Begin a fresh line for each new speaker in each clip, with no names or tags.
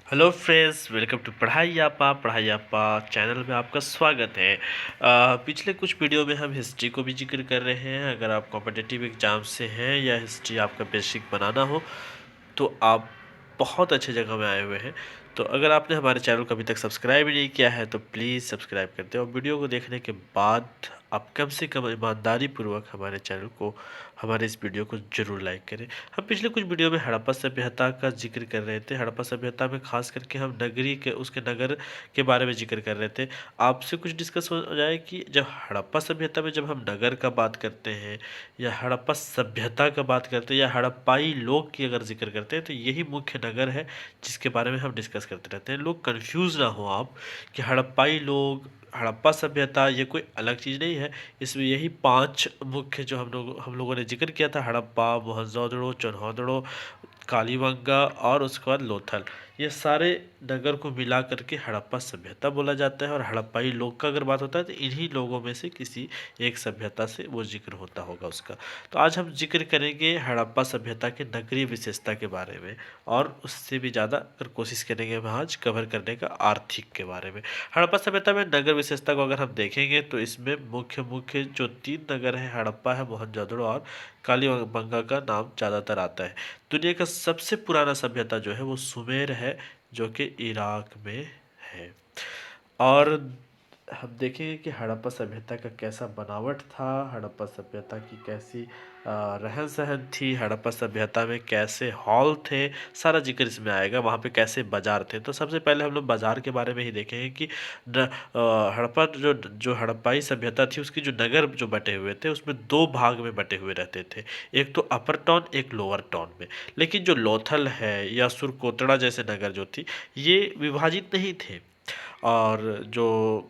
Hello friends, welcome to पढ़ाई आपा channel में आपका स्वागत है। पिछले कुछ वीडियो में हम हिस्ट्री को भी जिक्र कर रहे हैं। अगर आप कॉम्पिटिटिव एग्जाम से हैं या हिस्ट्री आपका बेसिक बनाना हो तो आप बहुत अच्छे जगह में आए हुए हैं। तो अगर आपने हमारे चैनल को अभी तक सब्सक्राइब नहीं किया है तो प्लीज़ सब्सक्राइब कर दें और वीडियो को देखने के बाद आप कम से कम ईमानदारी पूर्वक हमारे चैनल को, हमारे इस वीडियो को ज़रूर लाइक करें। हम पिछले कुछ वीडियो में हड़प्पा सभ्यता का जिक्र कर रहे थे। हड़प्पा सभ्यता में खास करके हम नगरी के, उसके नगर के बारे में जिक्र कर रहे थे। आपसे कुछ डिस्कस हो जाए कि जब हड़प्पा सभ्यता में जब हम नगर का बात करते हैं या हड़प्पा सभ्यता का बात करते हैं या हड़प्पाई लोग की अगर जिक्र करते हैं तो यही मुख्य नगर है जिसके बारे में हम डिस्कस करते रहते हैं। लोग कंफ्यूज ना हो आप कि हड़प्पाई लोग, हड़प्पा सभ्यता ये कोई अलग चीज़ नहीं है। इसमें यही 5 मुख्य जो हम लोगों ने जिक्र किया था, हड़प्पा, मोहनजोदड़ो, चौन्होदड़ो, कालीबंगा और उसके बाद लोथल, ये सारे नगर को मिला करके हड़प्पा सभ्यता बोला जाता है। और हड़प्पाई लोग का अगर बात होता है तो इन्हीं लोगों में से किसी एक सभ्यता से वो जिक्र होता होगा उसका। तो आज हम जिक्र करेंगे हड़प्पा सभ्यता के नगरीय विशेषता के बारे में, और उससे भी ज़्यादा अगर कोशिश करेंगे हम आज कवर करने का आर्थिक के बारे में। हड़प्पा सभ्यता में नगर विशेषता को अगर हम देखेंगे तो इसमें मुख्य मुख्य जो 3 नगर हैं, हड़प्पा है, मोहनजोदड़ो और कालीबंगा का नाम ज़्यादातर आता है। दुनिया का सबसे पुराना सभ्यता जो है वो सुमेर है, जो कि इराक में है। और हम देखेंगे कि हड़प्पा सभ्यता का कैसा बनावट था, हड़प्पा सभ्यता की कैसी रहन सहन थी, हड़प्पा सभ्यता में कैसे हॉल थे, सारा जिक्र इसमें आएगा। वहाँ पे कैसे बाजार थे। तो सबसे पहले हम लोग बाजार के बारे में ही देखेंगे कि हड़प्पा जो जो हड़प्पाई सभ्यता थी उसकी जो नगर जो बटे हुए थे उसमें 2 भाग में बटे हुए रहते थे, एक तो अपर टाउन, एक लोअर टाउन में। लेकिन जो लोथल है या सुरकोतड़ा जैसे नगर जो थी ये विभाजित नहीं थे। और जो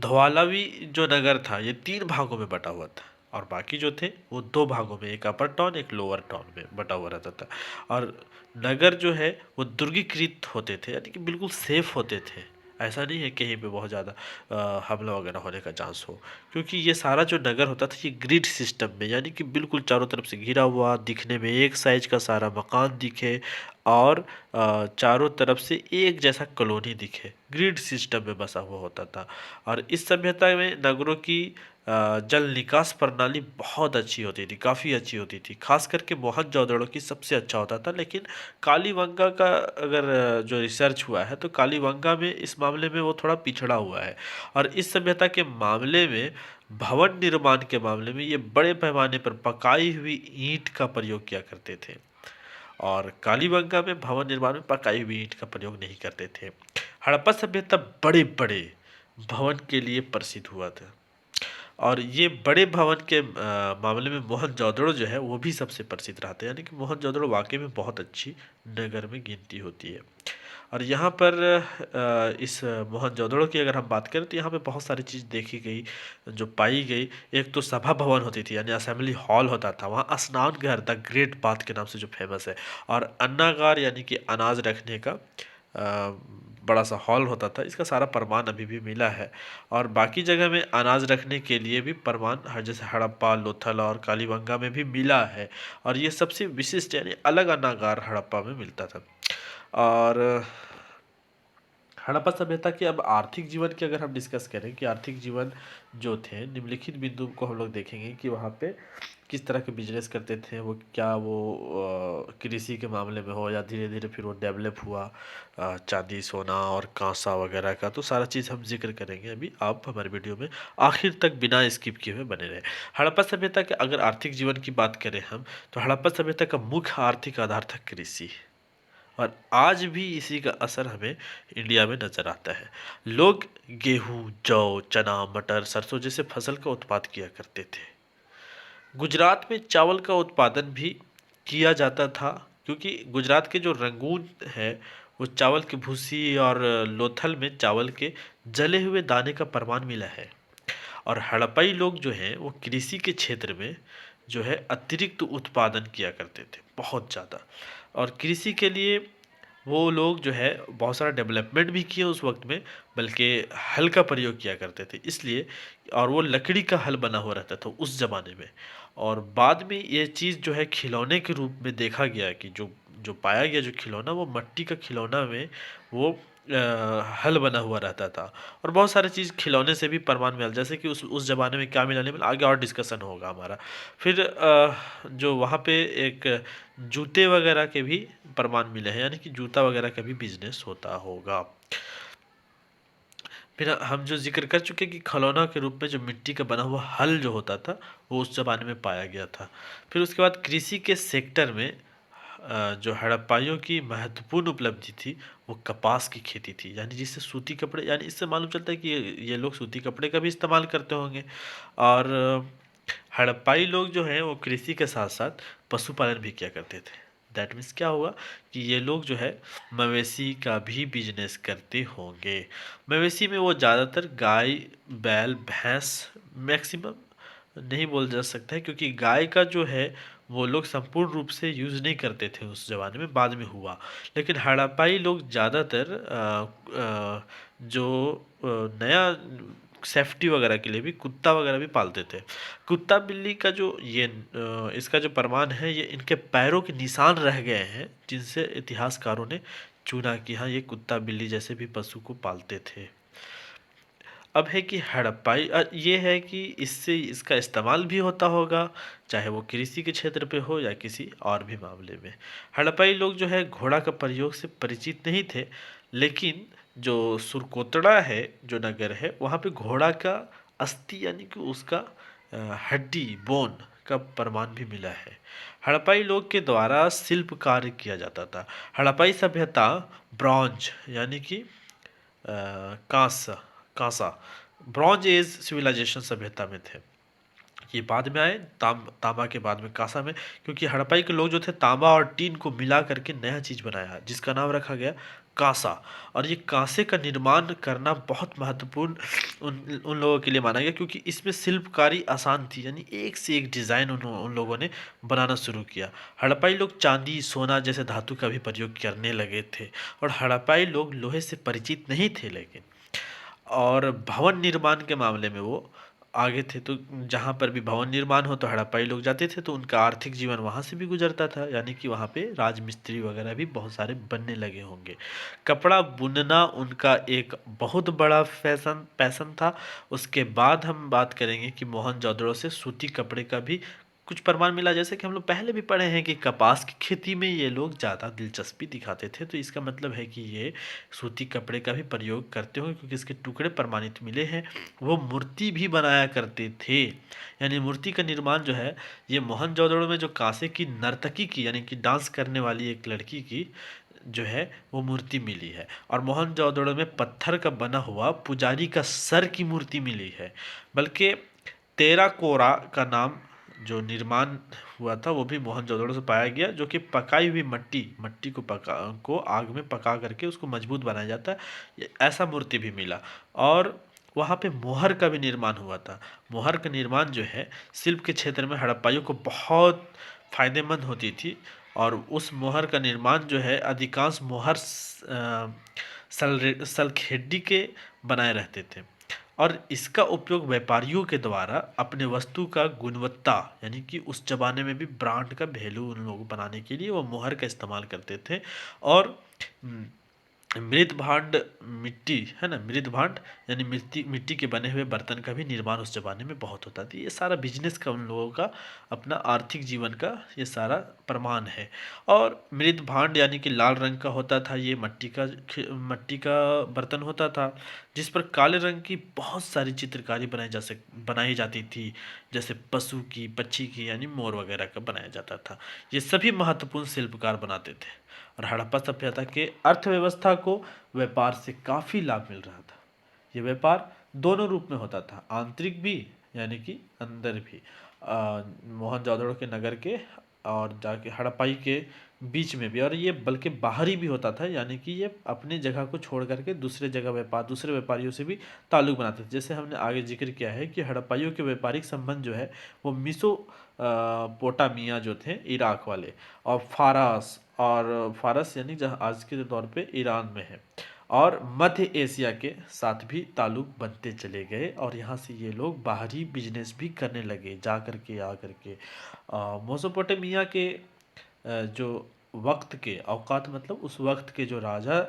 धवालावी जो नगर था ये 3 भागों में बटा हुआ था और बाकी जो थे वो 2 भागों में, एक अपर टाउन एक लोअर टाउन में बटा हुआ रहता था। और नगर जो है वो दुर्गीकृत होते थे, यानी कि बिल्कुल सेफ होते थे। ऐसा नहीं है कहीं पे बहुत ज़्यादा हमला वगैरह होने का चांस हो, क्योंकि ये सारा जो नगर होता था ये ग्रिड सिस्टम में, यानी कि बिल्कुल चारों तरफ से घिरा हुआ, दिखने में एक साइज का सारा मकान दिखे और चारों तरफ से एक जैसा कॉलोनी दिखे, ग्रिड सिस्टम में बसा हुआ होता था। और इस सभ्यता में नगरों की जल निकास प्रणाली बहुत अच्छी होती थी, काफ़ी अच्छी होती थी। खास करके मोहनजोदड़ो की सबसे अच्छा होता था। लेकिन कालीबंगा का अगर जो रिसर्च हुआ है तो कालीबंगा में इस मामले में वो थोड़ा पिछड़ा हुआ है। और इस सभ्यता के मामले में, भवन निर्माण के मामले में, ये बड़े पैमाने पर पकाई हुई ईंट का प्रयोग किया करते थे। और कालीबंगा में भवन निर्माण में पकाई हुई ईंट का प्रयोग नहीं करते थे। हड़प्पा सभ्यता बड़े बड़े भवन के लिए प्रसिद्ध हुआ था। और ये बड़े भवन के मामले में मोहनजोदड़ो जो है वो भी सबसे प्रसिद्ध रहा था, यानी कि मोहनजोदड़ो वाकई में बहुत अच्छी नगर में गिनती होती है। और यहाँ पर इस मोहनजोदड़ो की अगर हम बात करें तो यहाँ पे बहुत सारी चीज़ देखी गई, जो पाई गई। एक तो सभा भवन होती थी, यानी असेंबली हॉल होता था। वहाँ स्नान घर द ग्रेट बाथ के नाम से जो फेमस है। और अन्नागार यानी कि अनाज रखने का बड़ा सा हॉल होता था। इसका सारा प्रमाण अभी भी मिला है। और बाकी जगह में अनाज रखने के लिए भी प्रमाण जैसे हड़प्पा, लोथल और कालीबंगा में भी मिला है। और ये सबसे विशिष्ट यानी अलग अन्नागार हड़प्पा में मिलता था। और हड़प्पा सभ्यता के अब आर्थिक जीवन की अगर हम डिस्कस करें कि आर्थिक जीवन जो थे, निम्नलिखित बिंदु को हम लोग देखेंगे कि वहाँ पे किस तरह के बिजनेस करते थे वो, क्या वो कृषि के मामले में हो या धीरे धीरे फिर वो डेवलप हुआ चांदी, सोना और कांसा वगैरह का। तो सारा चीज़ हम जिक्र करेंगे अभी, आप हमारे वीडियो में आखिर तक बिना स्किप किए हुए बने रहे। हड़प्पा सभ्यता के अगर आर्थिक जीवन की बात करें हम तो हड़प्पा सभ्यता का मुख्य आर्थिक आधार था कृषि। और आज भी इसी का असर हमें इंडिया में नज़र आता है। लोग गेहूँ, जौ, चना, मटर, सरसों जैसे फसल का उत्पाद किया करते थे। गुजरात में चावल का उत्पादन भी किया जाता था, क्योंकि गुजरात के जो रंगून है वो चावल की भूसी, और लोथल में चावल के जले हुए दाने का प्रमाण मिला है। और हड़प्पाई लोग जो हैं वो कृषि के क्षेत्र में जो है अतिरिक्त उत्पादन किया करते थे, बहुत ज़्यादा। और कृषि के लिए वो लोग जो है बहुत सारा डेवलपमेंट भी किए उस वक्त में, बल्कि हल का प्रयोग किया करते थे इसलिए। और वो लकड़ी का हल बना हुआ रहता था उस ज़माने में। और बाद में ये चीज़ जो है खिलौने के रूप में देखा गया कि जो जो पाया गया जो खिलौना वो मिट्टी का खिलौना में वो हल बना हुआ रहता था। और बहुत सारे चीज़ खिलौने से भी प्रमाण मिला, जैसे कि उस ज़माने में क्या मिला नहीं मिला, आगे और डिस्कशन होगा हमारा। फिर जो वहाँ पे एक जूते वगैरह के भी प्रमाण मिले हैं, यानी कि जूता वगैरह का भी बिजनेस होता होगा। फिर हम जो जिक्र कर चुके कि खिलौना के रूप में जो मिट्टी का बना हुआ हल जो होता था वो उस ज़माने में पाया गया था। फिर उसके बाद कृषि के सेक्टर में जो हड़प्पाइयों की महत्वपूर्ण उपलब्धि थी वो कपास की खेती थी, यानी जिससे सूती कपड़े, यानी इससे मालूम चलता है कि ये लोग सूती कपड़े का भी इस्तेमाल करते होंगे। और हड़प्पाई लोग जो हैं वो कृषि के साथ साथ पशुपालन भी किया करते थे। दैट मीन्स क्या हुआ कि ये लोग जो है मवेशी का भी बिजनेस करते होंगे। मवेशी में वो ज़्यादातर गाय, बैल, भैंस मैक्सिमम नहीं बोल जा सकता है, क्योंकि गाय का जो है वो लोग संपूर्ण रूप से यूज़ नहीं करते थे उस ज़माने में, बाद में हुआ। लेकिन हड़प्पाई लोग ज़्यादातर जो नया सेफ्टी वगैरह के लिए भी कुत्ता वगैरह भी पालते थे। कुत्ता बिल्ली का जो ये इसका जो प्रमाण है, ये इनके पैरों के निशान रह गए हैं, जिनसे इतिहासकारों ने चुना कि हाँ ये कुत्ता बिल्ली जैसे भी पशु को पालते थे। अब है कि हड़प्पाई ये है कि इससे इसका इस्तेमाल भी होता होगा, चाहे वो कृषि के क्षेत्र पे हो या किसी और भी मामले में। हड़प्पाई लोग जो है घोड़ा का प्रयोग से परिचित नहीं थे, लेकिन जो सुरकोतड़ा है, जो नगर है, वहाँ पे घोड़ा का अस्थि यानी कि उसका हड्डी, बोन का प्रमाण भी मिला है। हड़प्पाई लोग के द्वारा शिल्प कार्य किया जाता था। हड़प्पाई सभ्यता ब्रॉन्ज यानी कि कांसा कांसा ब्रॉन्ज एज सिविलाइजेशन सभ्यता में थे। ये बाद में आए, तांबा के बाद में कांसा में, क्योंकि हड़प्पाई के लोग जो थे तांबा और टीन को मिला करके नया चीज़ बनाया जिसका नाम रखा गया कांसा। और ये कांसे का निर्माण करना बहुत महत्वपूर्ण उन लोगों के लिए माना गया, क्योंकि इसमें शिल्पकारी आसान थी, यानी एक से एक डिज़ाइन उन लोगों ने बनाना शुरू किया। हड़प्पाई लोग चांदी, सोना जैसे धातु का भी प्रयोग करने लगे थे। और हड़प्पाई लोग लोहे से परिचित नहीं थे, लेकिन और भवन निर्माण के मामले में वो आगे थे। तो जहाँ पर भी भवन निर्माण हो तो हड़प्पाई लोग जाते थे, तो उनका आर्थिक जीवन वहाँ से भी गुजरता था, यानी कि वहाँ पे राजमिस्त्री वगैरह भी बहुत सारे बनने लगे होंगे। कपड़ा बुनना उनका एक बहुत बड़ा पैसन था। उसके बाद हम बात करेंगे कि मोहनजोदड़ो से सूती कपड़े का भी कुछ प्रमाण मिला, जैसे कि हम लोग पहले भी पढ़े हैं कि कपास की खेती में ये लोग ज़्यादा दिलचस्पी दिखाते थे। तो इसका मतलब है कि ये सूती कपड़े का भी प्रयोग करते होंगे, क्योंकि इसके टुकड़े प्रमाणित मिले हैं। वो मूर्ति भी बनाया करते थे, यानी मूर्ति का निर्माण जो है ये मोहनजोदड़ो में जो कांसे की नर्तकी की, यानी कि डांस करने वाली एक लड़की की जो है वो मूर्ति मिली है। और मोहनजोदड़ो में पत्थर का बना हुआ पुजारी का सर की मूर्ति मिली है। बल्कि तेराकोरा का नाम जो निर्माण हुआ था वो भी मोहनजोदड़ो से पाया गया, जो कि पकाई हुई मट्टी को आग में पका करके उसको मजबूत बनाया जाता है, ऐसा मूर्ति भी मिला। और वहाँ पे मोहर का भी निर्माण हुआ था। मोहर का निर्माण जो है शिल्प के क्षेत्र में हड़प्पाइयों को बहुत फायदेमंद होती थी। और उस मोहर का निर्माण जो है अधिकांश मोहर सलखेडी के बनाए रहते थे। और इसका उपयोग व्यापारियों के द्वारा अपने वस्तु का गुणवत्ता, यानी कि उस जमाने में भी ब्रांड का वैल्यू उन लोगों बनाने के लिए वो मोहर का इस्तेमाल करते थे। और मृद भांड, मिट्टी है ना, मृद भांड यानी मिट्टी के बने हुए बर्तन का भी निर्माण उस जमाने में बहुत होता था। ये सारा बिजनेस का उन लोगों का अपना आर्थिक जीवन का ये सारा प्रमाण है। और मृद भांड यानी कि लाल रंग का होता था, ये मट्टी का बर्तन होता था, जिस पर काले रंग की बहुत सारी चित्रकारी बनाई जाती थी, जैसे पशु की, पक्षी की, यानी मोर वगैरह का बनाया जाता था। ये सभी महत्वपूर्ण शिल्पकार बनाते थे। और हड़प्पा सभ्यता के अर्थव्यवस्था को व्यापार से काफ़ी लाभ मिल रहा था। ये व्यापार दोनों रूप में होता था, आंतरिक भी यानी कि अंदर भी, मोहनजोदड़ो के नगर के और जाके हड़प्पाई के बीच में भी, और ये बल्कि बाहरी भी होता था, यानी कि ये अपनी जगह को छोड़ करके दूसरे व्यापारियों से भी ताल्लुक बनाते थे। जैसे हमने आगे जिक्र किया है कि हड़प्पाइयों के व्यापारिक संबंध जो है वो पोटामिया जो थे इराक वाले, और फारस यानी जहाँ आज के तौर पे ईरान में है, और मध्य एशिया के साथ भी ताल्लुक बनते चले गए। और यहाँ से ये लोग बाहरी बिजनेस भी करने लगे, जा करके आ करके मेसोपोटामिया के जो वक्त के, औकात मतलब उस वक्त के जो राजा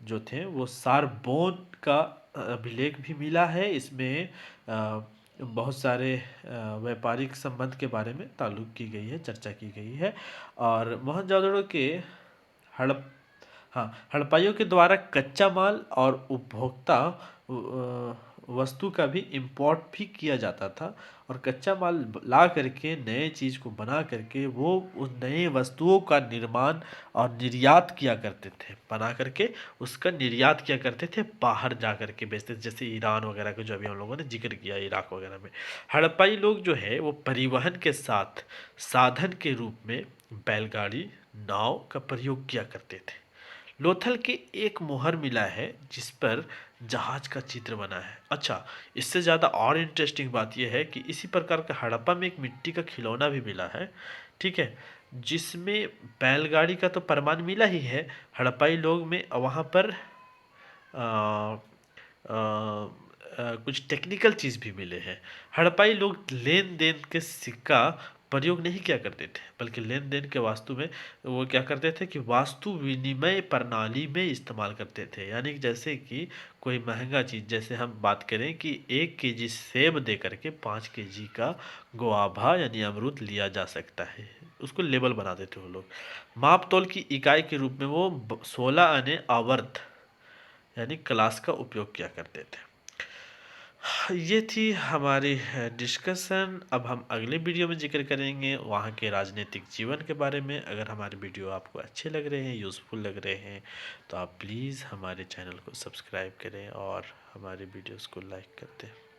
जो थे वो सारबोन का अभिलेख भी मिला है। इसमें बहुत सारे व्यापारिक संबंध के बारे में ताल्लुक की गई है, चर्चा की गई है। और मोहनजोदड़ो के हड़प हाँ, हड़प्पाइयों के द्वारा कच्चा माल और उपभोक्ता वस्तु का भी इम्पोर्ट भी किया जाता था, और कच्चा माल ला करके नए चीज़ को बना करके वो उस नए वस्तुओं का निर्माण और निर्यात किया करते थे, बना करके उसका निर्यात किया करते थे, बाहर जा करके बेचते थे, जैसे ईरान वगैरह का जो अभी हम लोगों ने जिक्र किया, इराक वगैरह में। हड़प्पाई लोग जो है वो परिवहन के साथ साधन के रूप में बैलगाड़ी, नाव का प्रयोग किया करते थे। लोथल के एक मोहर मिला है जिस पर जहाज का चित्र बना है। अच्छा, इससे ज़्यादा और इंटरेस्टिंग बात यह है कि इसी प्रकार का हड़प्पा में एक मिट्टी का खिलौना भी मिला है, ठीक है, जिसमें बैलगाड़ी का तो प्रमाण मिला ही है। हड़प्पाई लोग में वहाँ पर आ, कुछ टेक्निकल चीज़ भी मिले हैं। हड़प्पाई लोग लेन देन के सिक्का प्रयोग नहीं किया करते थे, बल्कि लेन देन के वास्तु में वो क्या करते थे कि वास्तु विनिमय प्रणाली में इस्तेमाल करते थे। यानी कि जैसे कि कोई महंगा चीज़, जैसे हम बात करें कि 1 kg सेब दे करके 5 kg का गुआभा यानी अमरूद लिया जा सकता है, उसको लेबल बना देते वो लोग। माप तोल की इकाई के रूप में वो 16 आने आवर्त यानी क्लास का उपयोग किया करते थे। ये थी हमारी डिस्कशन। अब हम अगले वीडियो में जिक्र करेंगे वहाँ के राजनीतिक जीवन के बारे में। अगर हमारे वीडियो आपको अच्छे लग रहे हैं, यूज़फुल लग रहे हैं, तो आप प्लीज़ हमारे चैनल को सब्सक्राइब करें और हमारे वीडियोस को लाइक करते हैं।